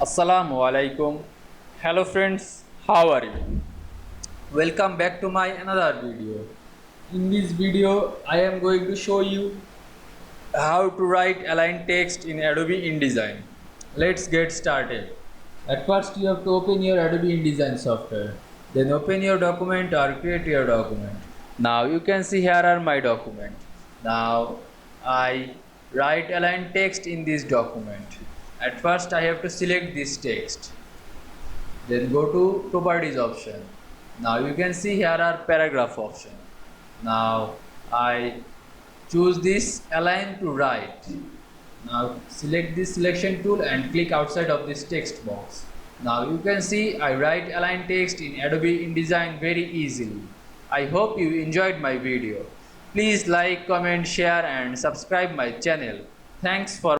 Assalamu Walaikum. Hello friends, how are you? Welcome back to my another video. In this video, I am going to show you how to write align text in Adobe InDesign. Let's get started. At first, you have to open your Adobe InDesign software. Then open your document or create your document. Now you can see here are my document. Now I write align text in this document. At first I have to select this text. Then go to properties option. Now you can see here are paragraph option. Now I choose this align to right. Now select this selection tool and click outside of this text box. Now you can see I write align text in Adobe InDesign very easily. I hope you enjoyed my video. Please like, comment, share and subscribe my channel. Thanks for